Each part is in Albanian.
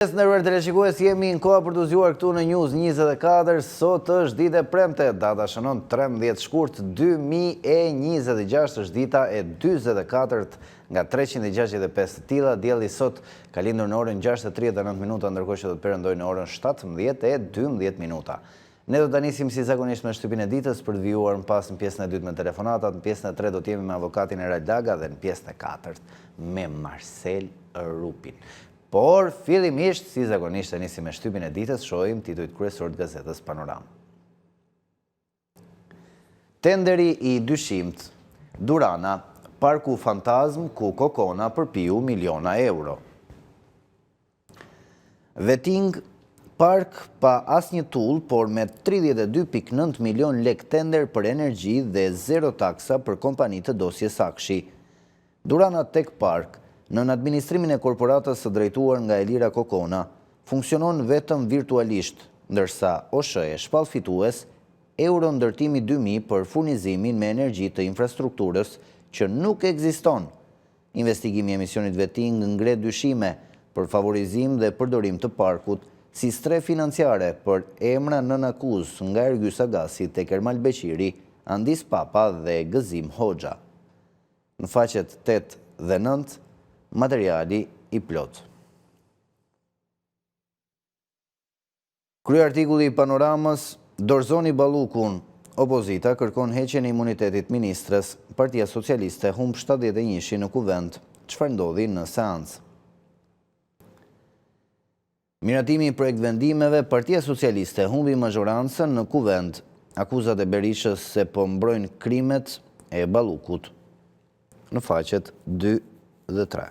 Nderuar teleshikues, jemi në koha për të zgjuar këtu në News 24. Sot është ditë e premte, data shënon 13 shkurt 2026, është dita e 44 nga 365 të tilla. Dielli sot ka lindur në orën 6:39 minuta, ndërkohë që do të perëndojë në orën 17:12 minuta. Ne do të nisim si zakonisht me shtypin e ditës për të vijuar më pas në pjesën e dytë me telefonatat, në pjesën e tretë do të jemi me avokatin Erald Daga dhe në pjesën e katërt me Marcel Rupin. Por, fillimisht, si zakonisht e nisim me shtypin e ditës, shohim titujt kryesor të gazetës Panorama. Tenderi i dyshimt, Durana, parku fantazm ku Kokona përpiu miliona euro. Veting, park pa asnjë tull, por me 32.9 milion lek tender për energji dhe zero taksa për kompani të dosjes Akshi. Durana Tech Park, në administrimin e korporatës së drejtuar nga Elira Kokona, funksionon vetëm virtualisht, ndërsa OSHE shpall fitues euro ndërtimi 2000 për furnizimin me energji të infrastrukturës që nuk ekziston. Investigimi i emisionit Veting ngre dyshime për favorizim dhe përdorim të parkut si stre financiare për emra nën akuz nga Ergjys Agasi tek Ermal Beqiri, Andis Papa dhe Gëzim Hoxha. Në faqet 8 dhe 9, materiali i plot. Kryeartikulli i Panoramës, dorëzoni Ballukun, opozita kërkon heqjen e imunitetit ministres, Partia Socialiste humb 71 në kuvend, çfarë ndodhi në seancë. Miratimi i projekt vendimeve, Partia Socialiste humbi mazhorancën në kuvend, akuzat e Berishës se po mbrojnë krimet e Ballukut. Në faqet 2 dhe 3.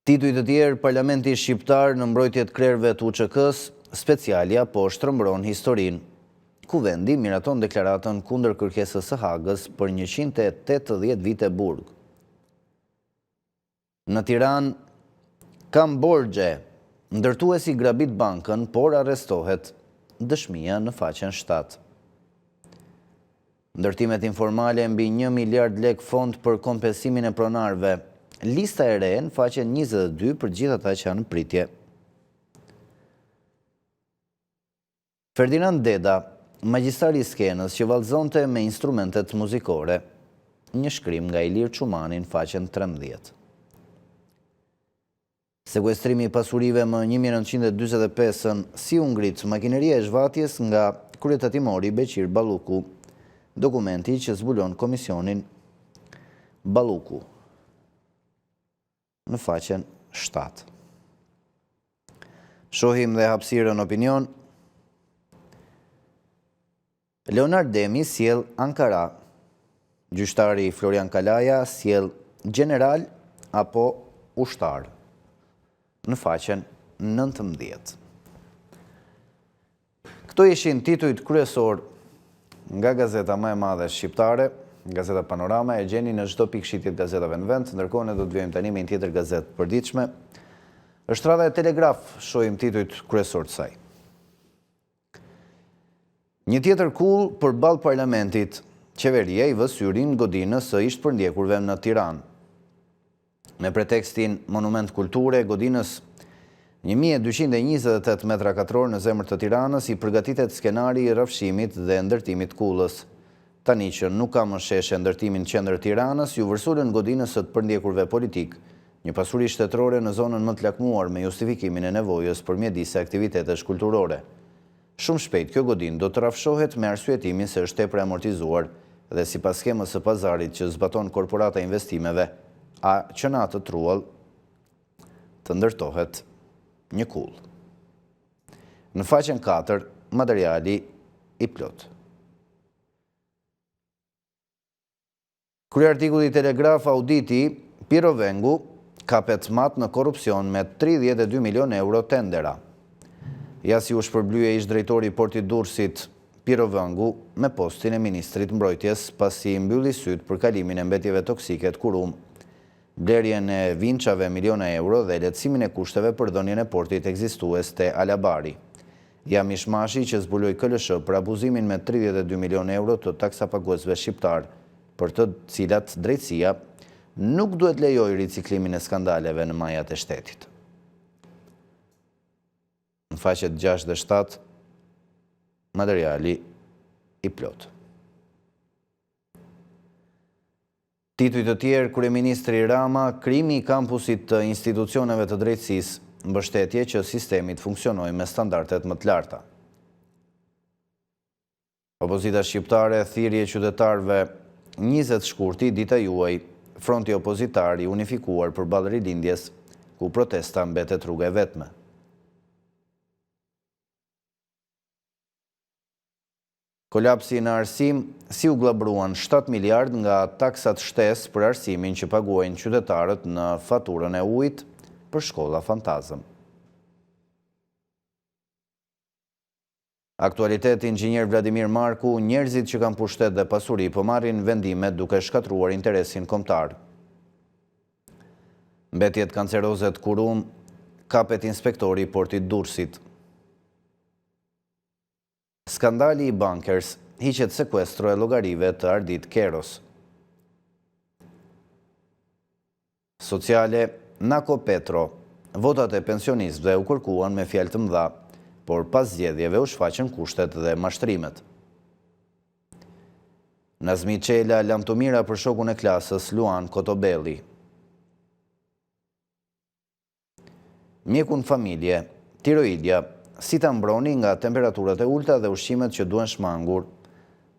Titujt të tjerë, Parlamenti Shqiptar në mbrojtjet krerëve të UÇK-s, specialja po shtrëmbron historinë. Kuvendi miraton deklaratën kundër kërkesës së Hagës për 180 vite burg. Në Tiranë, Kamborgje, ndërtuesi grabit bankën, por arrestohet, dëshmia në faqen 7. Ndërtimet informale mbi 1 miliard lek fond për kompensimin e pronarëve. Lista e re në faqen 22 për gjithë ata që janë në pritje. Ferdinand Deda, magjistari i skenës që vallëzonte me instrumentet muzikore. Një shkrim nga Ilir Çumani në faqen 13. Sekuestrimi i pasurive më 1945-ën si u ngrit makineria e zhvatjes nga kryetatimori Beqir Balluku. Dokumenti që zbulon komisionin Balluku. Në faqen 7. Shohim dhe hapësirën opinion. Leonard Demi sjell Ankara. Gjyqtari Florian Kalaja sjell general apo ushtar. Në faqen 19. Këto ishin titujt kryesor nga gazeta më e madhe shqiptare, Gazeta Panorama, e gjeni në çdo pikë shitjet gazetave në vend, ndërkohë ne do të vijmë tani me një tjetër gazetë përditshme. Është radha e Telegraf, shohim titujt kryesor të saj. Një tjetër kull përballë parlamentit, qeveria i vë syrin godinës së ish përndjekurve në Tiranë. Me pretekstin monument kulture, godinës 1228 metra katror në zemër të Tiranës i përgatitet skenari i rrafshimit dhe ndërtimit kullës. Tani që nuk ka më sheshe ndërtimin në qendër Tiranës, ju vërsulën godinës së të përndjekurve politik, një pasuri shtetërore në zonën më të lakmuar me justifikimin e nevojës për mjedise aktivitetesh kulturore. Shumë shpejt kjo godinë do të rrafshohet me arsyetimin se është tepër amortizuar dhe sipas skemës së pazarit që zbaton korporata investimeve, që në atë truall të ndërtohet një kull. Në faqen 4, materiali i plot. Kryeartikulli Telegraf, auditi, Piero Vengu kapet mat në korrupsion me 32 milion euro tendera. Ja si u shpërblye ish drejtori i Portit Durrësit, Piero Vengu, me postin e ministrit mbrojtjes pasi mbylli syt për kalimin e mbetjeve toksike të Kurum, blerjen e vinçave miliona euro dhe lehtësimin e kushteve për dhënien e portit ekzistues te Alabari. Ja mishmashi që zbuloi KLSH për abuzimin me 32 milion euro të taksapaguesve shqiptar, për të cilat drejtësia nuk duhet lejoj riciklimin e skandaleve në majat e shtetit. Në faqet 6 dhe 7, materiali i plot. Tituj të tjerë, Kryeministri Rama, krijimi i kampusit të institucioneve të drejtësisë, mbështetje që sistemi të funksionojë me standardet më të larta. Opozita shqiptare, thirrje qytetarëve 20 shkurti, dita juaj, fronti opozitar i unifikuar përballë rilindjes, ku protesta mbetet rruga e vetme. Kolapsi në arsim, si u glabruan 7 miliard nga taksat shtesë për arsimin që paguajnë qytetarët në faturën e ujit për shkolla fantazëm. Aktualitet, inxhinier Vladimir Marku, njerëzit që kanë pushtet dhe pasuri po marrin vendime duke shkatruar interesin kombëtar. Mbetjet kanceroze të Kurum, kapet inspektori i portit Durrësit. Skandali i Bankers, hiqet sekuestro e llogarive të Ardit Keros. Sociale, Nako Petro, votat e pensionistëve u kërkuan me fjalë të mëdha, por pas zgjedhjeve u shfaqën kushtet dhe mashtrimet. Nazmi Çela, lamtumira për shokun e klasës Luan Kotobelli. Mjekun familje, tiroidja, si ta mbroni nga temperaturat e ulta dhe ushqimet që duhen shmangur,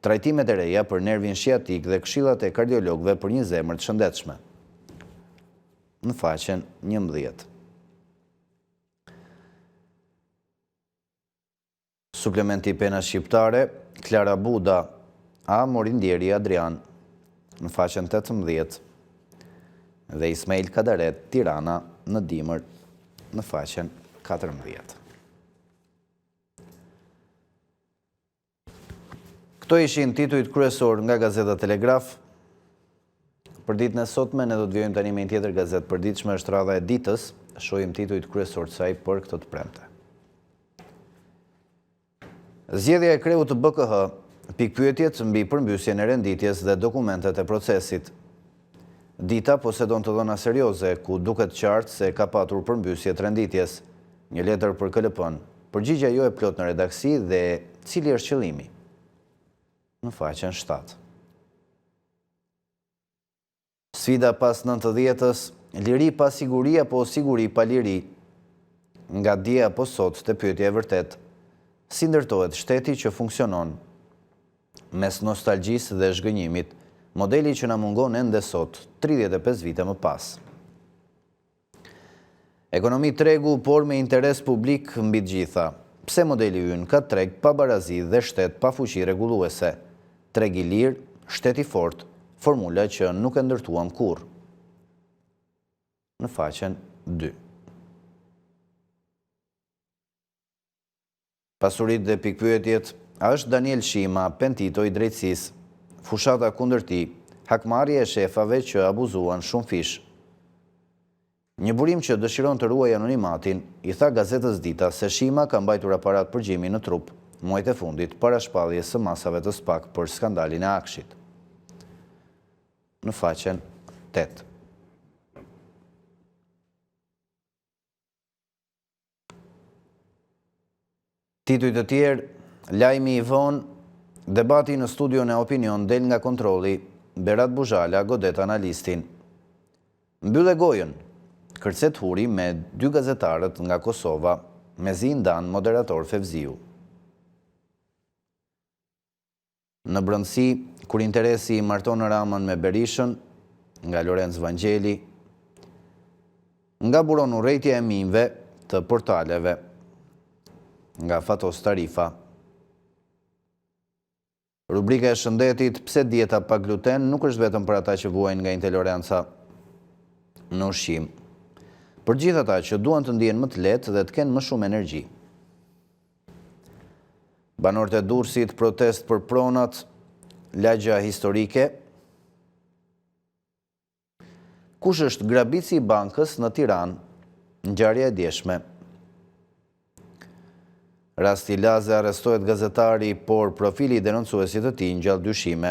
trajtimet e reja për nervin shiatik dhe këshillat e kardiologëve për një zemër të shëndetshme. Në faqen 11. Suplementi pena shqiptare, Klara Buda, A. Morindjeri Adrian, në faqen 18, dhe Ismail Kadaret, Tirana, në dimër, në faqen 14. Këto ishin titujt kryesor nga Gazeta Telegraf. Për ditën e sotme, ne do të vjojmë tani me një tjetër gazetë përditshme, është radha e ditës, shohim titujt kryesor të saj për këtë të premte. Zgjedhja e kreut të BKH, pikpyetjet mbi përmbysjen e renditjes dhe dokumentet e procesit. Dita posedon të dhëna serioze, ku duket qartë se ka patur përmbysje të renditjes, një letër për KLP-n, përgjigja jo e plot në redaksi dhe cili është qëllimi. Në faqen 7. Sfida pas 90-s, liri pa siguri apo siguri pa liri, nga dje apo sot të pyetja e vërtet, si ndërtohet shteti që funksionon, mes nostalgjisë dhe zhgënjimit, modeli që na mungon ende sot, 35 vite më pas. Ekonomi tregu, por me interes publik mbi të gjitha. Pse modeli ynë ka treg pa barazi dhe shtet pa fuqi reguluese, treg i lirë, shtet i fort, formula që nuk e ndërtuam kur. Në faqen 2. Pasurit dhe pikpyetjet, a është Daniel Shima, pentito i drejtësisë, fushata kundër tij, hakmarrja e shefave që abuzuan shumë fish. Një burim që dëshiron të ruajë anonimatin, i tha gazetës Dita se Shima ka mbajtur aparat përgjimi në trup, muajt e fundit para shpalljes së masave të SPAK për skandalin e Akshit. Në faqen 8. Tituj të tjerë, lajmi i vonë, debati në studion e Opinion del nga kontrolli, Berat Buzhala godet analistin. Mbyllë gojën, kërcet huri me 2 gazetarët nga Kosova, mezi ndan moderator Fevziu. Në brëndësi, kur interesi i marton Ramën me Berishën, nga Lorenz Vangjeli, nga buron urrejtja e minjve të portaleve, nga Fatos Tarifa. Rubrika e shëndetit, pse dieta pa gluten nuk është vetëm për ata që vuajnë nga intoleranca në ushqim. Për gjithë ata që duan të ndihen më të lehtë dhe të kenë më shumë energji. Banorët e Durrësit protest për pronat, lagja historike. Kush është grabici i bankës në Tiranë, ngjarja e djeshme. Rasti Laze, arrestohet gazetari, por profili i denoncuesit të tij ngjall dyshime.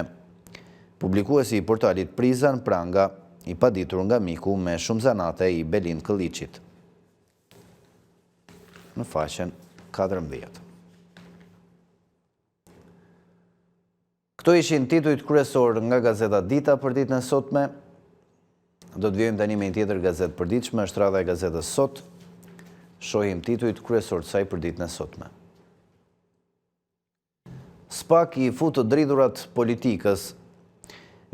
Publikuesi i portalit Prizan Pranga i paditur nga miku me shumë zanate i Belin Këlliqit. Në faqen 14. Këto ishin titujt kryesor nga Gazeta Dita për ditën e sotme. Do të vjojmë tani me një tjetër gazetë përditshme, është radha e Gazetës Sot. Shohim titujt kryesor të saj për ditën e sotme. SPAK i futë dridhurat politikës.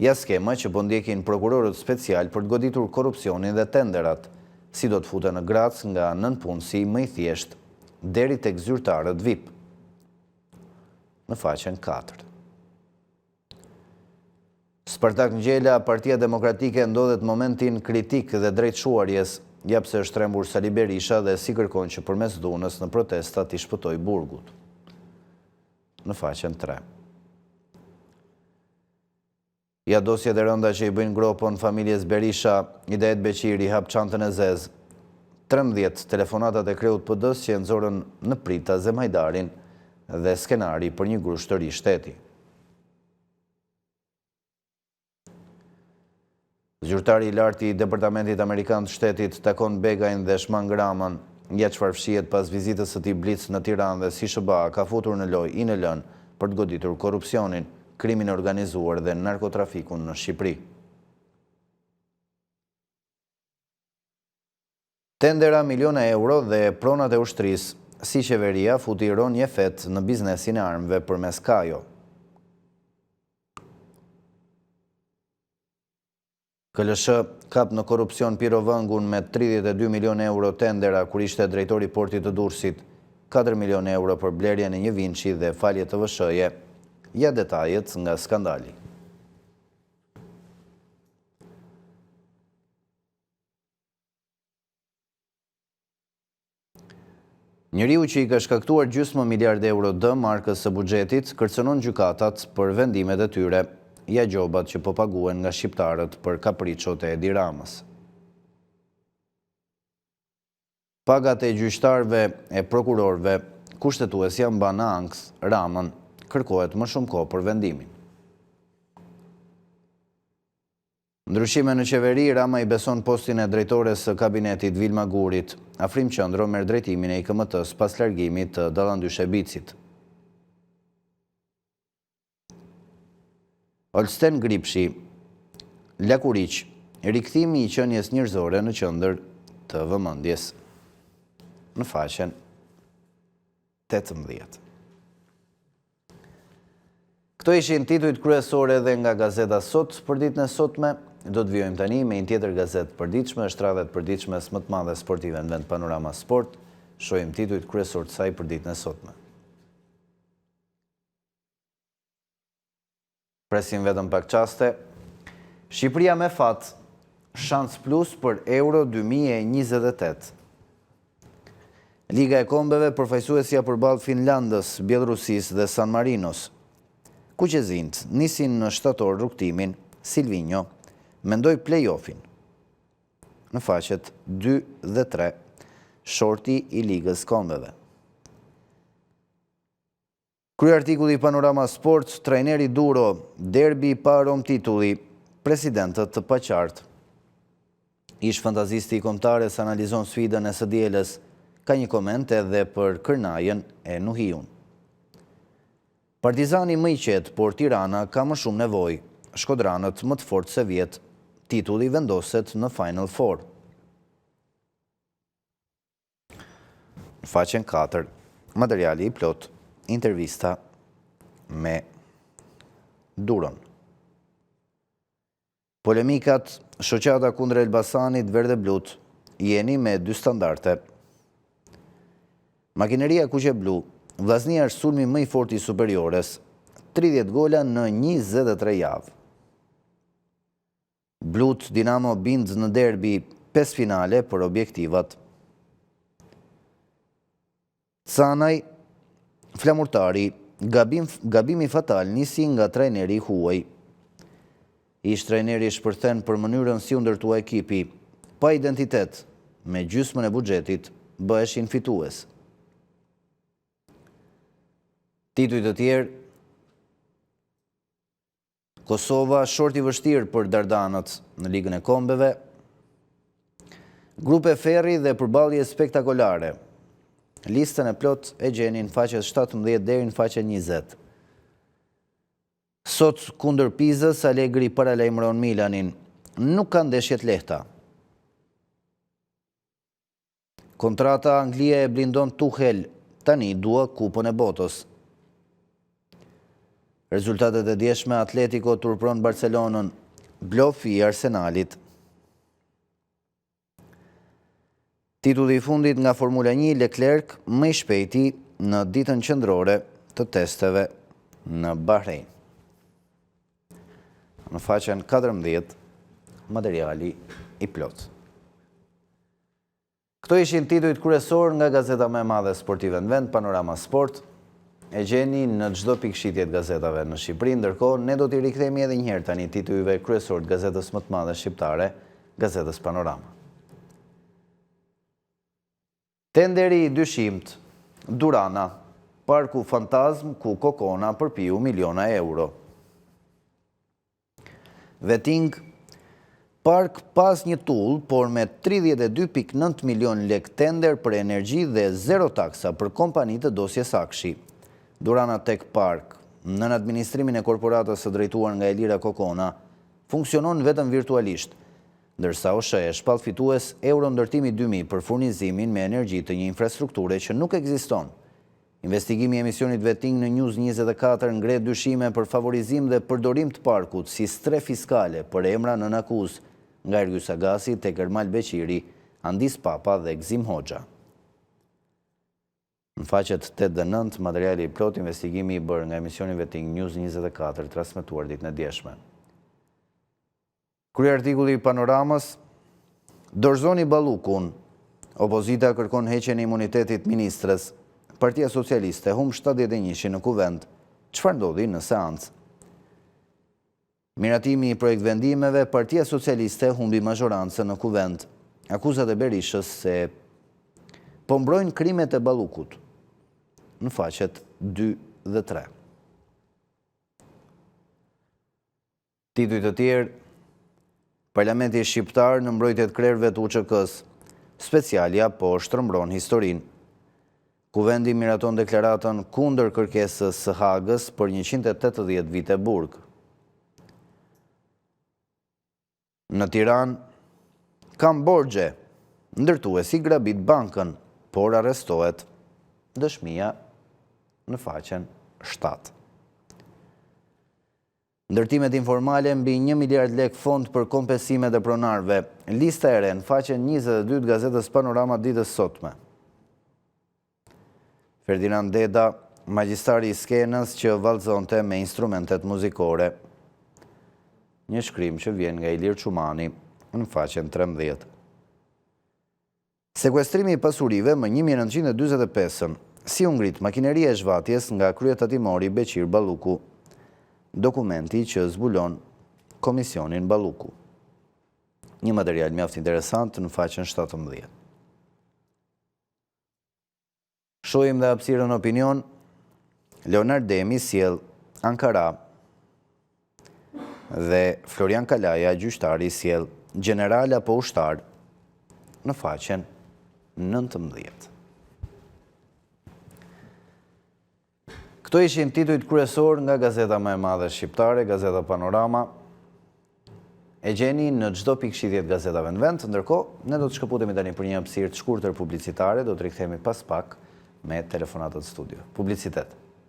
Ja skema që po ndjekin prokurorët special për të goditur korupcionin dhe tenderat, si do të futen në Grac nga nënpunësi më i thjesht deri tek zyrtarët VIP. Në faqen 4. Spartak Ngjela, Partia Demokratike ndodhet momentin kritik dhe drejtshuarjes, ja pse është trembur Sali Berisha dhe si kërkon që përmes dhunës në protestat i shpëtoj burgut. Në faqen 3. Ja dosjet e rënda që i bëjnë gropon familjes Berisha, Ideet Beqiri hap çantën e zezë, 13 telefonatat e kreut PD-s që nxorën në prita Zemhajdarin dhe skenari për një grusht të ri shteti. Zyrtari i lartë i Departamentit Amerikan të Shtetit takon Begajn dhe Shmang Raman, ja çfarë fshihet pas vizitës së tij Blic në Tiranë dhe si SBA ka futur në lojë INL-n për të goditur korrupsionin, krimin organizuar dhe narkotrafikun në Shqipëri. Tendera miliona euro dhe pronat e ushtrisë, si qeveria futi ronje fet në biznesin e armëve përmes Kajo. KLSH kap në korrupsion Pirovëngun me 32 milion euro tendera kur ishte drejtori i portit të Durrësit, 4 milion euro për blerjen e një vinçi dhe falje të VSH-je. Ja detajet nga skandali. Njeriu që i ka shkaktuar gjysmë miliard euro dëm markës së buxhetit kërcënon gjykatat për vendimet e tyre, ja gjobat që po paguen nga shqiptarët për kapriçot e Edi Ramës. Pagat e gjyqtarëve e prokurorëve, kushtetues janë mban në ankth Ramën, kërkohet më shumë kohë për vendimin. Ndryshime në qeveri, Rama i beson postin e drejtores së kabinetit Vilma Gurit. Afrim Qëndro merr drejtimin e IKMT-s pas largimit të Dallandy Shebicit. Olsten Gripshi, Lakuriq, rikthimi i qenies njerëzore në qendër të vëmendjes. Në faqen 18. Këto ishin titujt kryesore dhe nga Gazeta Sot për ditën e sotme. Do të vijojmë tani me një tjetër gazetë përditshme, është radha e përditshmes më të madhe sportive në vend, Panorama Sport. Shohim titujt kryesor të saj për ditën e sotme. Presim vetëm pak çaste. Shqipëria me fat, shans plus për Euro 2028. Liga e Kombeve përfaqësuesja përballë Finlandës, Bielorusis dhe San Marinos. Kuqezint nisin në shtator rrugtimin, Silvinjo mendoj play-offin. Në faqet 2 dhe 3, shorti i Ligës Kombeve. Kryeartikulli Panorama Sport, trajneri Duro, derbi pa rom titulli, presidentët të paqartë. Ish fantazisti i kombëtares analizon sfidën e së dielës, ka një koment edhe për kërnajën e Nuhiun. Partizani më i qetë, por Tirana ka më shumë nevojë. Shkodranët më të fortë se vjet, titulli vendoset në Final Four. Në faqen 4, materiali i plot, intervista me Duron. Polemikat, shoqata kundër Elbasanit, Verdhe Blut, jeni me 2 standarde. Makineria Kuqe Blu, vllaznia është sulmi më i fortë i superiores, 30 gola në 23 javë. Blut Dinamo bind në derbi 5 finale për objektivat. Canaj, flamurtari, gabimi fatal nisi nga trajneri huaj. Ish trajneri shpërthen për mënyrën si u ndërtua ekipi, pa identitet, me gjysmën e buxhetit, bëheshin fitues. Titujt të tjerë, Kosova short i vështirë për dardanët në Ligën e Kombeve. Grupe ferri dhe përballje spektakolare. Listën e plot e gjeni në faqet 17 deri në faqen 20. Sot kundër Pizës, Allegri paralajmëron Milanin. Nuk ka ndeshjet lehta. Kontrata Anglia e blindon Tuchel, tani dua kupën e botës. Rezultatet e djeshme, Atletico turpron Barcelonën, blofi i Arsenalit. Titulli i fundit nga Formula 1, Leclerc më i shpejti në ditën qendrore të testeve në Bahrein. Në faqen 14, materiali i plot. Këto ishin titujt kryesor nga gazeta më e madhe sportive në vend, Panorama Sport. E gjeni në çdo pikëshitje të gazetave në Shqipëri, ndërkohë ne do t'i rikthehemi edhe një herë tani titujve kryesor të gazetës më të madhe shqiptare, gazetës Panorama. Tenderi i dyshimt, Durana, parku fantazm ku Kokona përpiu miliona euro. Veting, park pas një tull, por me 32.9 milion lek tender për energji dhe zero taksa për kompani të dosje Sakshi. Durana Tech Park, nën administrimin e korporatës së drejtuar nga Elira Kokona, funksionon vetëm virtualisht, ndërsa OSHE e shpall fitues euro ndërtimi 2000 për furnizimin me energji të një infrastrukture që nuk ekziston. Investigimi i emisionit Veting në News 24 ngre dyshime për favorizim dhe përdorim të parkut si stre fiskale për emra nën akuzë nga Ergyll Sagasi tek Ermal Beqiri, Andis Papa dhe Gzim Hoxha. Në faqet 8 dhe 9, materiali i plot, investigimi i bërë nga emisioni Veting News 24 transmetuar ditën e djeshme. Krye artikulli i Panoramës, dorëzoni Ballukun, opozita kërkon heqjen e imunitetit ministres, Partia Socialiste humb 71 në kuvend, çfarë ndodhi në seancë? Miratimi i projekt vendimeve, Partia Socialiste humbi mazhorancën në kuvend, akuzat e Berishës se po mbrojnë krimet e Ballukut, në faqet 2 dhe 3. Titujt të tjerë, Parlamenti Shqiptar në mbrojtjet krerëve të UÇK-s, specialja po shtrëmbron historinë. Kuvendi miraton deklaratën kundër kërkesës së Hagës për 180 vite burg. Në Tiranë, kam borxhe, ndërtuesi grabit bankën, por arrestohet. Dëshmia në faqen 7. Ndërtimet informale mbi 1 miliard lek fond për kompensimet e pronarëve. Lista e re në faqen 22 të gazetës Panorama ditës sotme. Ferdinand Deda, magjistari i skenës që vallëzonte me instrumentet muzikore. Një shkrim që vjen nga Ilir Çumani në faqen 13. Sekuestrimi i pasurive më 1945-ën, si u ngrit makineria e zhvatjes nga kryetatimori Beqir Balluku. Dokumenti që zbulon Komisionin Balluku. Një material mjaft interesant në faqen 17. Shohim dhe hapësirën opinion, Leonard Demi sjell Ankara dhe Florian Kalaja, gjyqtari, sjell general apo ushtar në faqen 19. Këto ishin titujt kryesor nga gazeta më e madhe shqiptare, gazeta Panorama. E gjeni në çdo pikëshitje të gazetave në vend, ndërkohë ne do të shkëputemi tani për një hapësirë të shkurtër publicitare, do të rikthehemi pas pak me telefonatët studio. Publicitet.